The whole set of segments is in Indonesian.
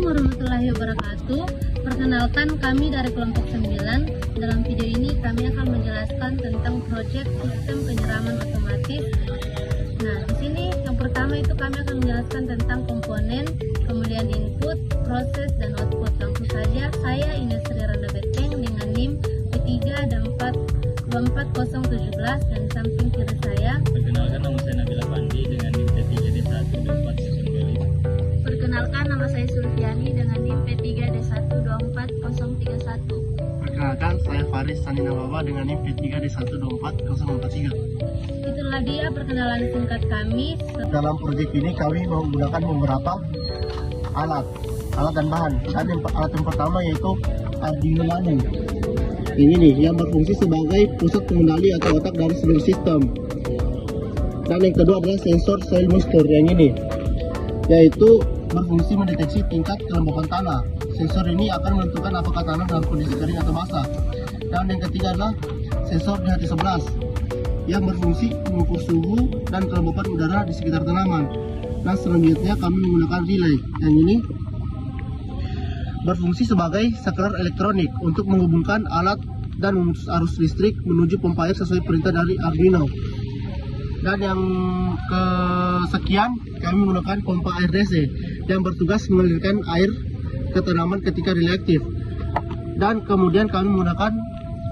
warahmatullahi wabarakatuh. Perkenalkan, kami dari kelompok 9. Dalam video ini kami akan menjelaskan tentang proyek sistem penyiraman otomatis. Nah, di sini yang pertama itu kami akan menjelaskan tentang komponen, kemudian input, proses, dan output. Langsung saja, saya Ines Sri Randa Beteng dengan NIM P3 dan samping kiri saya. Perkenalkan, nama saya Nabila Pandi dengan NIM P3D12402. Perkenalkan, nama saya Sulfiani dengan NIM P3D124031. Perkenalkan, saya Faris Sanina Baba dengan NIM P3D124043. Itulah dia perkenalan singkat kami. Dalam proyek ini kami menggunakan beberapa alat dan bahan. Dan alat yang pertama yaitu Arduino Nano. Ini nih yang berfungsi sebagai pusat pengendali atau otak dari seluruh sistem. Dan yang kedua adalah sensor soil moisture yang ini, yaitu berfungsi mendeteksi tingkat kelembapan tanah. Sensor ini akan menentukan apakah tanah dalam kondisi kering atau basah. Dan yang ketiga adalah sensor DHT11 yang berfungsi mengukur suhu dan kelembapan udara di sekitar tanaman. Dan selanjutnya kami menggunakan relay yang ini berfungsi sebagai saklar elektronik untuk menghubungkan alat dan memutus arus listrik menuju pompa air sesuai perintah dari Arduino. Dan yang kesekian, kami menggunakan pompa air DC yang bertugas mengalirkan air ke tanaman ketika relay aktif. Dan kemudian kami menggunakan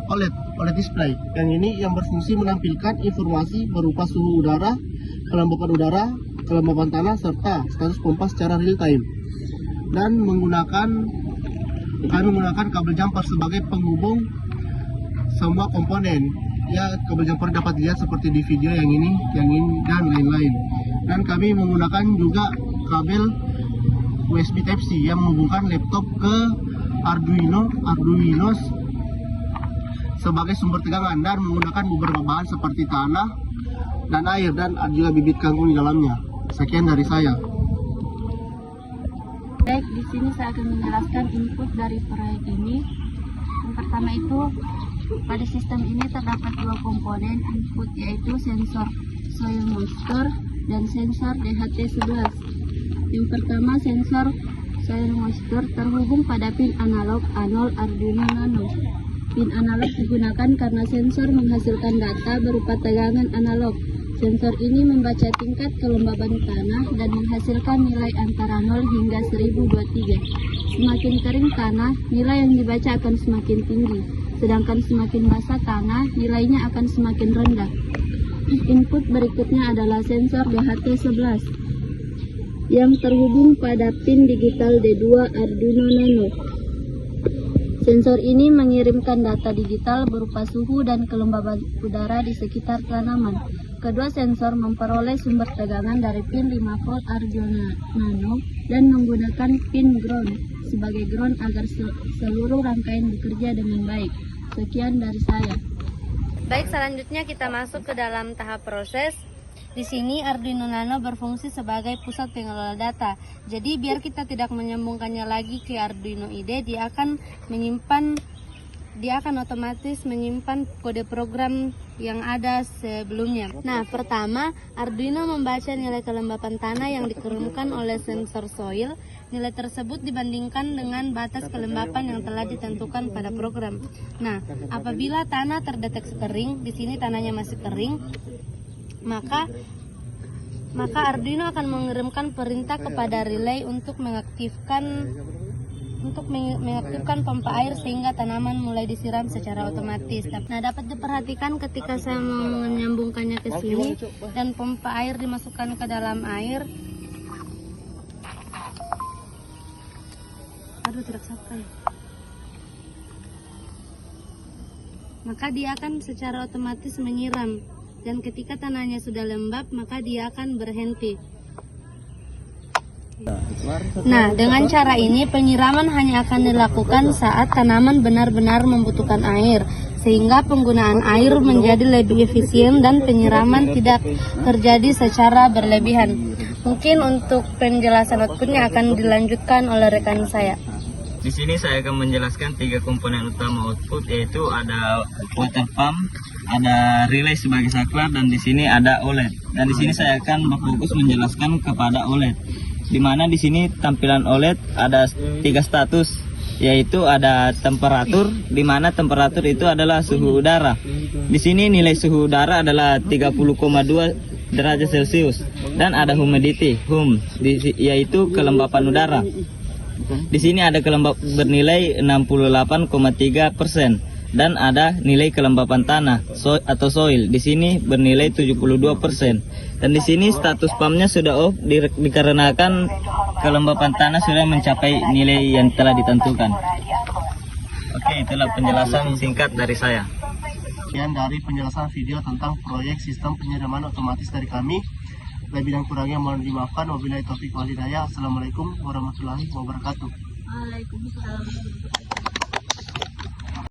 OLED display yang ini yang berfungsi menampilkan informasi berupa suhu udara, kelembapan tanah, serta status pompa secara real time. Dan kami menggunakan kabel jumper sebagai penghubung semua komponen. Ya, kabel jumper dapat dilihat seperti di video yang ini, dan lain-lain. Dan kami menggunakan juga kabel USB Type-C yang menghubungkan laptop ke Arduino sebagai sumber tegangan, dan menggunakan beberapa bahan seperti tanah dan air, dan ada juga bibit kangkung di dalamnya. Sekian dari saya. Baik, di sini saya akan menjelaskan input dari proyek ini. Yang pertama itu, pada sistem ini terdapat dua komponen input, yaitu sensor soil moisture dan sensor DHT11. Yang pertama, sensor soil moisture terhubung pada pin analog A0 Arduino Nano. Pin analog digunakan karena sensor menghasilkan data berupa tegangan analog. Sensor ini membaca tingkat kelembaban tanah dan menghasilkan nilai antara 0 hingga 1023. Semakin kering tanah, nilai yang dibaca akan semakin tinggi, sedangkan semakin basah tanah, nilainya akan semakin rendah. Input berikutnya adalah sensor DHT11 yang terhubung pada pin digital D2 Arduino Nano. Sensor ini mengirimkan data digital berupa suhu dan kelembaban udara di sekitar tanaman. Kedua sensor memperoleh sumber tegangan dari pin 5 volt Arduino Nano dan menggunakan pin ground sebagai ground agar seluruh rangkaian bekerja dengan baik. Sekian dari saya. Baik, selanjutnya kita masuk ke dalam tahap proses. Di sini Arduino Nano berfungsi sebagai pusat pengelola data. Jadi biar kita tidak menyambungkannya lagi ke Arduino IDE, dia akan otomatis menyimpan kode program yang ada sebelumnya. Nah, pertama, Arduino membaca nilai kelembapan tanah yang dikirimkan oleh sensor soil. Nilai tersebut dibandingkan dengan batas kelembapan yang telah ditentukan pada program. Nah, apabila tanah terdeteksi kering, di sini tanahnya masih kering, maka Arduino akan mengirimkan perintah kepada relay untuk mengaktifkan pompa air sehingga tanaman mulai disiram secara otomatis. Nah, dapat diperhatikan ketika saya menyambungkannya ke sini dan pompa air dimasukkan ke dalam air. Aduh, tidak sampai. Maka dia akan secara otomatis menyiram. Dan ketika tanahnya sudah lembab, maka dia akan berhenti. Nah, dengan cara ini penyiraman hanya akan dilakukan saat tanaman benar-benar membutuhkan air, sehingga penggunaan air menjadi lebih efisien dan penyiraman tidak terjadi secara berlebihan. Mungkin untuk penjelasan outputnya akan dilanjutkan oleh rekan saya. Di sini saya akan menjelaskan tiga komponen utama output, yaitu ada water pump, ada relay sebagai saklar, dan di sini ada OLED. Dan di sini saya akan berfokus menjelaskan kepada OLED. di mana di sini tampilan OLED ada 3 status, yaitu ada temperatur, di mana temperatur itu adalah suhu udara. Di sini nilai suhu udara adalah 30,2 derajat Celcius, dan ada humidity, yaitu kelembapan udara. Di sini ada bernilai 68,3%, dan ada nilai kelembapan tanah atau soil. Di sini bernilai 72%. Dan di sini status pumpnya sudah off dikarenakan kelembapan tanah sudah mencapai nilai yang telah ditentukan. Oke, itulah penjelasan singkat dari saya. Sekian dari penjelasan video tentang proyek sistem penyiraman otomatis dari kami. Lebih dan kurangnya mohon dimaafkan. Wabillahi taufiq wal hidayah. Assalamualaikum warahmatullahi wabarakatuh. Waalaikumsalam.